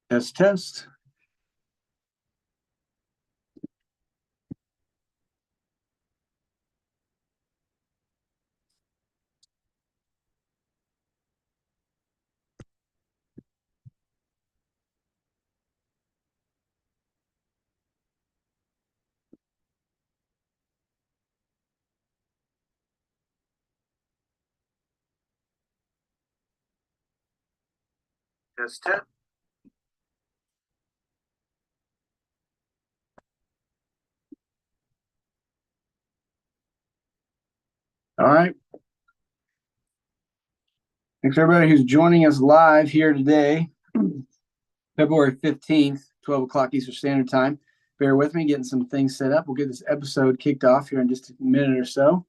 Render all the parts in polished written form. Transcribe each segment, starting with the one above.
Test, test. Test, test. All right. Thanks everybody who's joining us live here today, February 15th, 12 o'clock Eastern Standard Time. Bear with me, getting some things set up. We'll get this episode kicked off here in just a minute or so.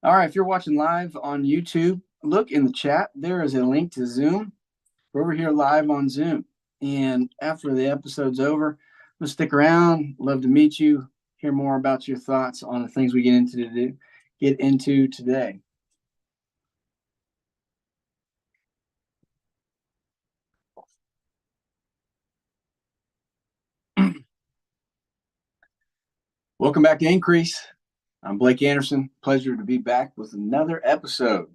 All right, if you're watching live on YouTube, look in the chat. There is a link to Zoom. We're over here live on Zoom. And after the episode's over, we'll stick around. Love to meet you, hear more about your thoughts on the things we get into today. Welcome back to Increase. I'm Blake Anderson. Pleasure to be back with another episode.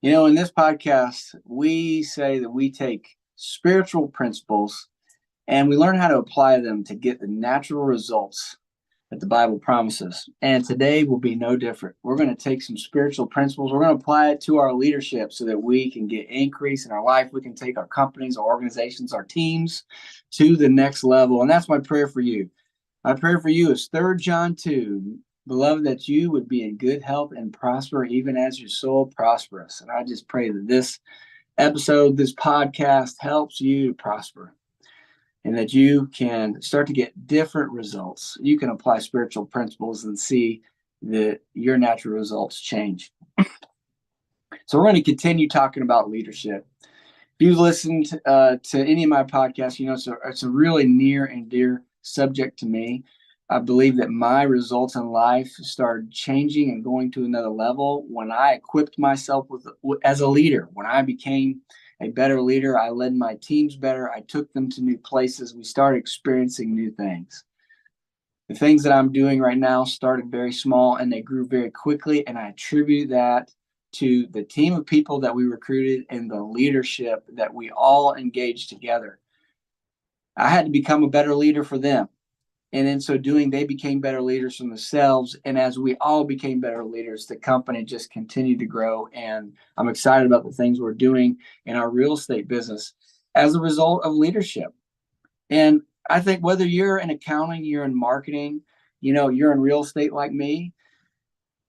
You know, in this podcast, we say that we take spiritual principles and we learn how to apply them to get the natural results that the Bible promises. And today will be no different. We're going to take some spiritual principles. We're going to apply it to our leadership so that we can get increase in our life. We can take our companies, our organizations, our teams to the next level. And that's my prayer for you. My prayer for you is 3 John 2, beloved, that you would be in good health and prosper even as your soul prospers. And I just pray that this episode, this podcast helps you to prosper and that you can start to get different results. You can apply spiritual principles and see that your natural results change. So we're going to continue talking about leadership. If you've listened to any of my podcasts, you know it's a really near and dear subject to me. I believe that my results in life started changing and going to another level when I equipped myself as a leader. When I became a better leader, I led my teams better. I took them to new places. We started experiencing new things. The things that I'm doing right now started very small and they grew very quickly. And I attribute that to the team of people that we recruited and the leadership that we all engaged together. I had to become a better leader for them. And in so doing, they became better leaders for themselves. And as we all became better leaders, the company just continued to grow. And I'm excited about the things we're doing in our real estate business as a result of leadership. And I think whether you're in accounting, you're in marketing, you know, you're in real estate like me,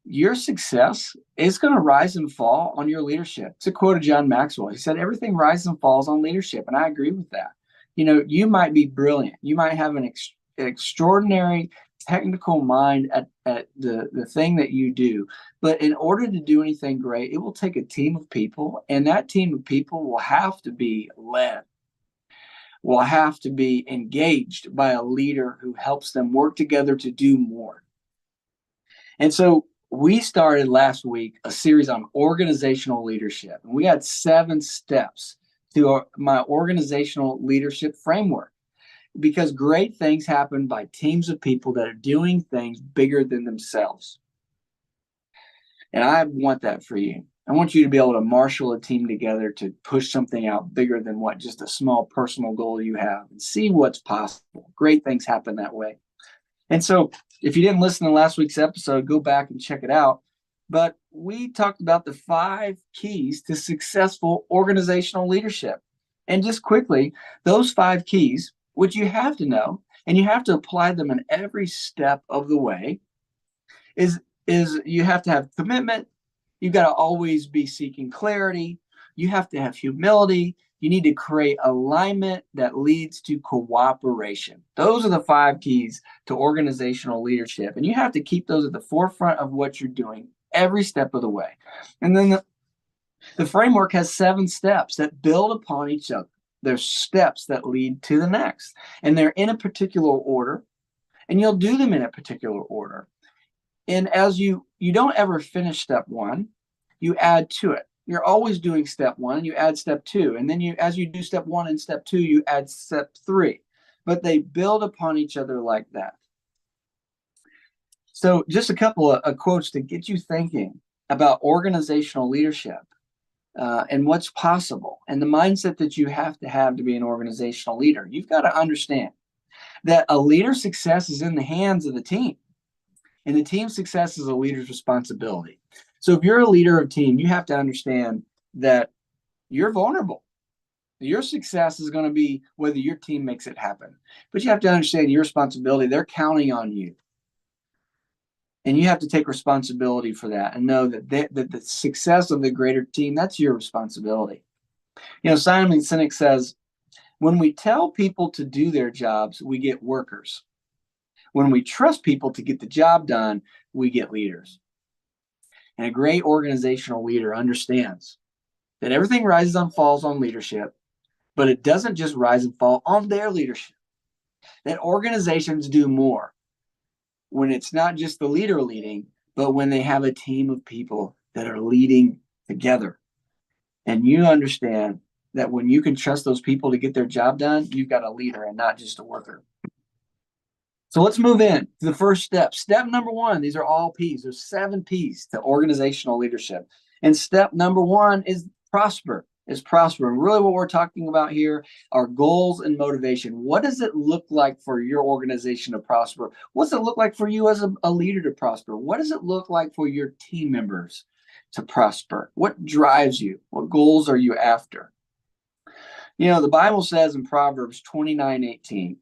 your success is going to rise and fall on your leadership. It's a quote of John Maxwell. He said, everything rises and falls on leadership. And I agree with that. You know, you might be brilliant. You might have an extraordinary technical mind at the thing that you do. But in order to do anything great, it will take a team of people. And that team of people will have to be led, will have to be engaged by a leader who helps them work together to do more. And so we started last week a series on organizational leadership. And we had 7 steps to my organizational leadership framework, because great things happen by teams of people that are doing things bigger than themselves. And I want that for you. I want you to be able to marshal a team together to push something out bigger than what just a small personal goal you have, and see what's possible. Great things happen that way. And so if you didn't listen to last week's episode, go back and check it out. But we talked about the 5 keys to successful organizational leadership. And just quickly, those 5 keys which you have to know, and you have to apply them in every step of the way, is you have to have commitment. You've got to always be seeking clarity. You have to have humility. You need to create alignment that leads to cooperation. Those are the 5 keys to organizational leadership. And you have to keep those at the forefront of what you're doing every step of the way. And then the framework has 7 steps that build upon each other. There's steps that lead to the next. And they're in a particular order. And you'll do them in a particular order. And as you don't ever finish step 1, you add to it. You're always doing step 1, you add step 2, and then as you do step 1 and step 2, you add step 3. But they build upon each other like that. So just a couple of quotes to get you thinking about organizational leadership and what's possible and the mindset that you have to be an organizational leader. You've got to understand that a leader's success is in the hands of the team. And the team success is a leader's responsibility. So if you're a leader of a team, you have to understand that you're vulnerable. Your success is going to be whether your team makes it happen. But you have to understand your responsibility. They're counting on you. And you have to take responsibility for that and know that the success of the greater team, that's your responsibility. Simon Sinek says, when we tell people to do their jobs, we get workers. When we trust people to get the job done, we get leaders. And a great organizational leader understands that everything rises and falls on leadership, but it doesn't just rise and fall on their leadership. That organizations do more when it's not just the leader leading, but when they have a team of people that are leading together. And you understand that when you can trust those people to get their job done, you've got a leader and not just a worker. So let's move in to the first step. Step number 1, these are all P's. There's 7 P's to organizational leadership. And step number 1 is prosper. And really what we're talking about here are goals and motivation. What does it look like for your organization to prosper? What's it look like for you as a leader to prosper? What does it look like for your team members to prosper? What drives you? What goals are you after? The Bible says in Proverbs 29:18,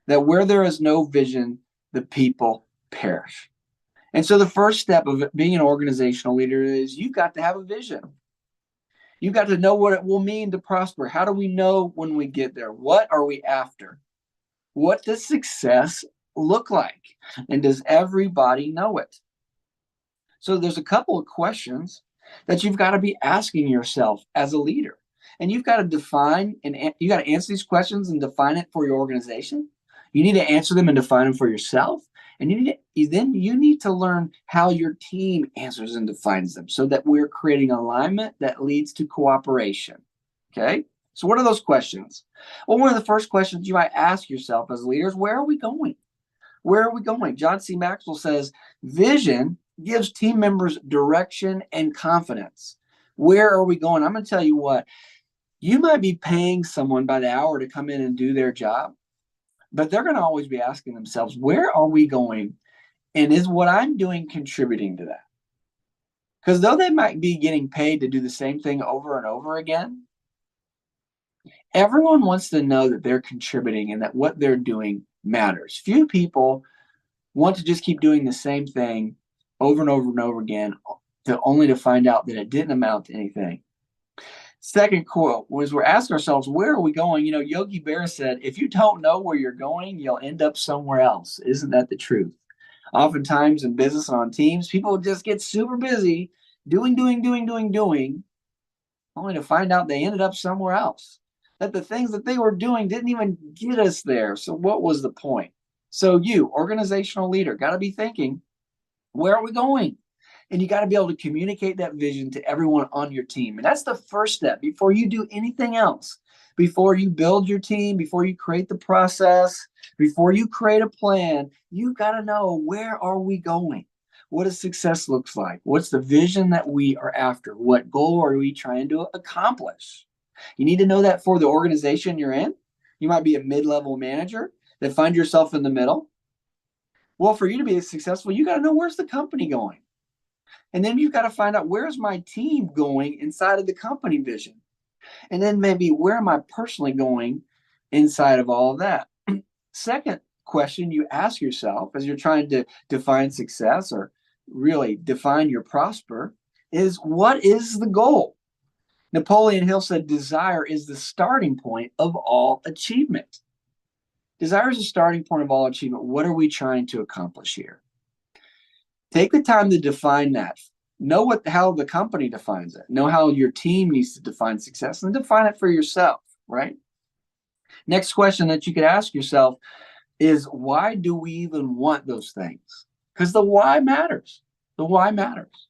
that where there is no vision, the people perish. And so the first step of being an organizational leader is you've got to have a vision. You've got to know what it will mean to prosper. How do we know when we get there? What are we after? What does success look like? And does everybody know it? So there's a couple of questions that you've got to be asking yourself as a leader. And you've got to define and you got to answer these questions and define it for your organization. You need to answer them and define them for yourself. And then you need to learn how your team answers and defines them so that we're creating alignment that leads to cooperation. Okay? So what are those questions? Well, one of the first questions you might ask yourself as leaders, where are we going? Where are we going? John C. Maxwell says, vision gives team members direction and confidence. Where are we going? I'm going to tell you what, you might be paying someone by the hour to come in and do their job. But they're going to always be asking themselves, where are we going? And is what I'm doing contributing to that? Because though they might be getting paid to do the same thing over and over again, everyone wants to know that they're contributing and that what they're doing matters. Few people want to just keep doing the same thing over and over and over again only to find out that it didn't amount to anything. Second quote was, we're asking ourselves, where are we going? Yogi Berra said, if you don't know where you're going, you'll end up somewhere else. Isn't that the truth? Oftentimes in business and on teams, people just get super busy doing, only to find out they ended up somewhere else. That the things that they were doing didn't even get us there. So what was the point? So you, organizational leader, got to be thinking, where are we going? And you got to be able to communicate that vision to everyone on your team. And that's the first step before you do anything else. Before you build your team, before you create the process, before you create a plan, you've got to know, where are we going? What does success looks like? What's the vision that we are after? What goal are we trying to accomplish? You need to know that for the organization you're in. You might be a mid-level manager that find yourself in the middle. Well, for you to be successful, you got to know, where's the company going? And then you've got to find out, where's my team going inside of the company vision? And then maybe, where am I personally going inside of all of that? Second question you ask yourself as you're trying to define success or really define your prosper is, what is the goal? Napoleon Hill said, desire is the starting point of all achievement. Desire is the starting point of all achievement. What are we trying to accomplish here? Take the time to define that. Know how the company defines it. Know how your team needs to define success, and define it for yourself, right? Next question that you could ask yourself is, why do we even want those things? Because the why matters. The why matters.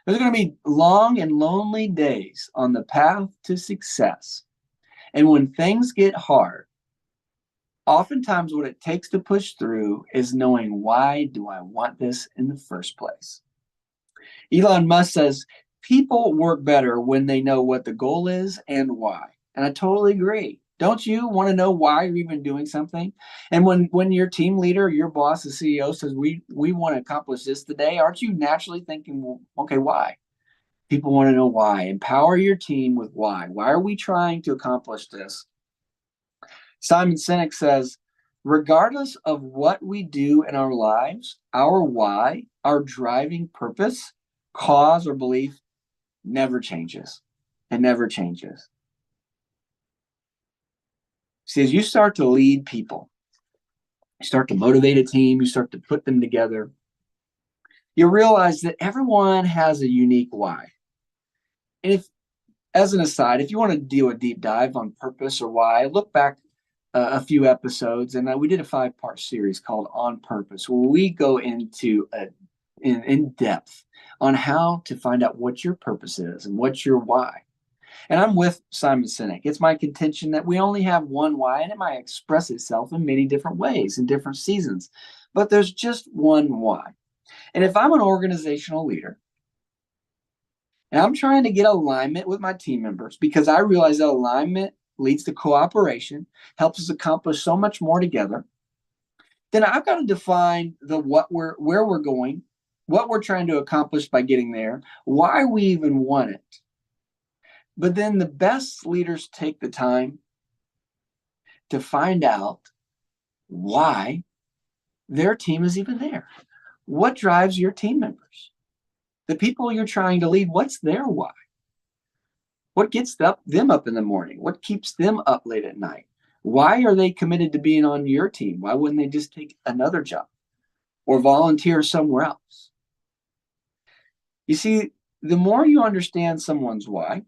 There's going to be long and lonely days on the path to success. And when things get hard, oftentimes what it takes to push through is knowing, why do I want this in the first place? Elon Musk says, people work better when they know what the goal is and why. And I totally agree. Don't you want to know why you're even doing something? And when your team leader, your boss, the CEO says, we want to accomplish this today, aren't you naturally thinking, well, okay, why? People want to know why. Empower your team with why. Why are we trying to accomplish this? Simon Sinek says, regardless of what we do in our lives, our why, our driving purpose, cause, or belief never changes. It never changes. See, as you start to lead people, you start to motivate a team, you start to put them together, you realize that everyone has a unique why. And if, as an aside, if you want to do a deep dive on purpose or why, look back a few episodes, and we did a 5-part series called On Purpose, where we go into in depth on how to find out what your purpose is and what's your why. And I'm with Simon Sinek. It's my contention that we only have one why, and it might express itself in many different ways in different seasons. But there's just one why. And if I'm an organizational leader, and I'm trying to get alignment with my team members, because I realize that alignment leads to cooperation, helps us accomplish so much more together, then I've got to define where we're going, what we're trying to accomplish by getting there, why we even want it. But then the best leaders take the time to find out why their team is even there. What drives your team members? The people you're trying to lead, what's their why? What gets them up in the morning? What keeps them up late at night? Why are they committed to being on your team? Why wouldn't they just take another job or volunteer somewhere else? You see, the more you understand someone's why,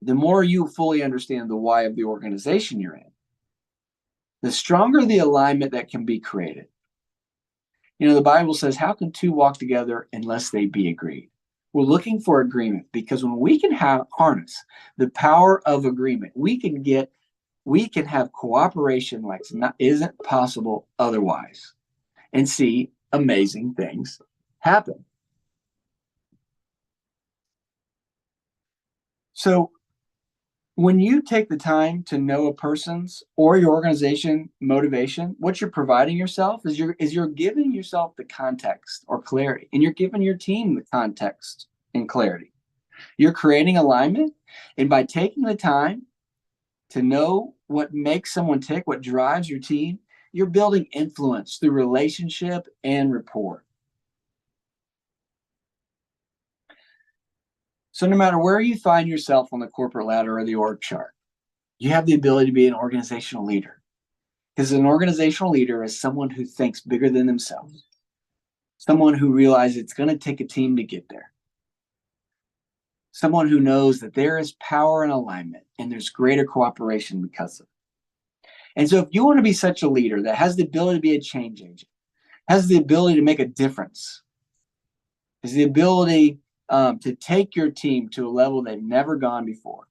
the more you fully understand the why of the organization you're in, the stronger the alignment that can be created. You know, the Bible says, how can two walk together unless they be agreed? We're looking for agreement, because when we can harness the power of agreement, we can have cooperation like isn't possible otherwise, and see amazing things happen. So when you take the time to know a person's or your organization motivation, what you're providing yourself is you're giving yourself the context or clarity, and you're giving your team the context and clarity. You're creating alignment, and by taking the time to know what makes someone tick, what drives your team, you're building influence through relationship and rapport. So no matter where you find yourself on the corporate ladder or the org chart, you have the ability to be an organizational leader. Because an organizational leader is someone who thinks bigger than themselves, someone who realizes it's going to take a team to get there, someone who knows that there is power and alignment and there's greater cooperation because of it. And so if you want to be such a leader that has the ability to be a change agent, has the ability to make a difference, has the ability to take your team to a level they've never gone before,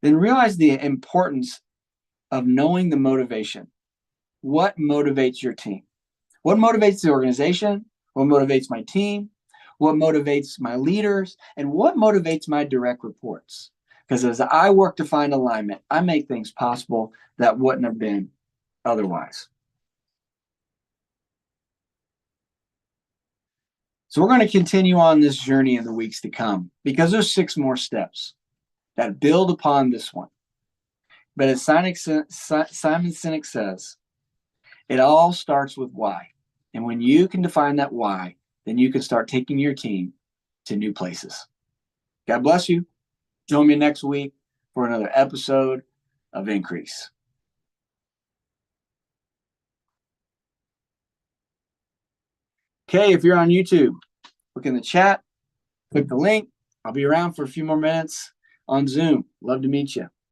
then realize the importance of knowing the motivation. What motivates your team? What motivates the organization? What motivates my team? What motivates my leaders? And what motivates my direct reports? Because as I work to find alignment, I make things possible that wouldn't have been otherwise. So we're going to continue on this journey in the weeks to come, because there's 6 more steps that build upon this one. But as Simon Sinek says, it all starts with why. And when you can define that why, then you can start taking your team to new places. God bless you. Join me next week for another episode of Increase. Okay, if you're on YouTube, look in the chat, click the link. I'll be around for a few more minutes on Zoom. Love to meet you.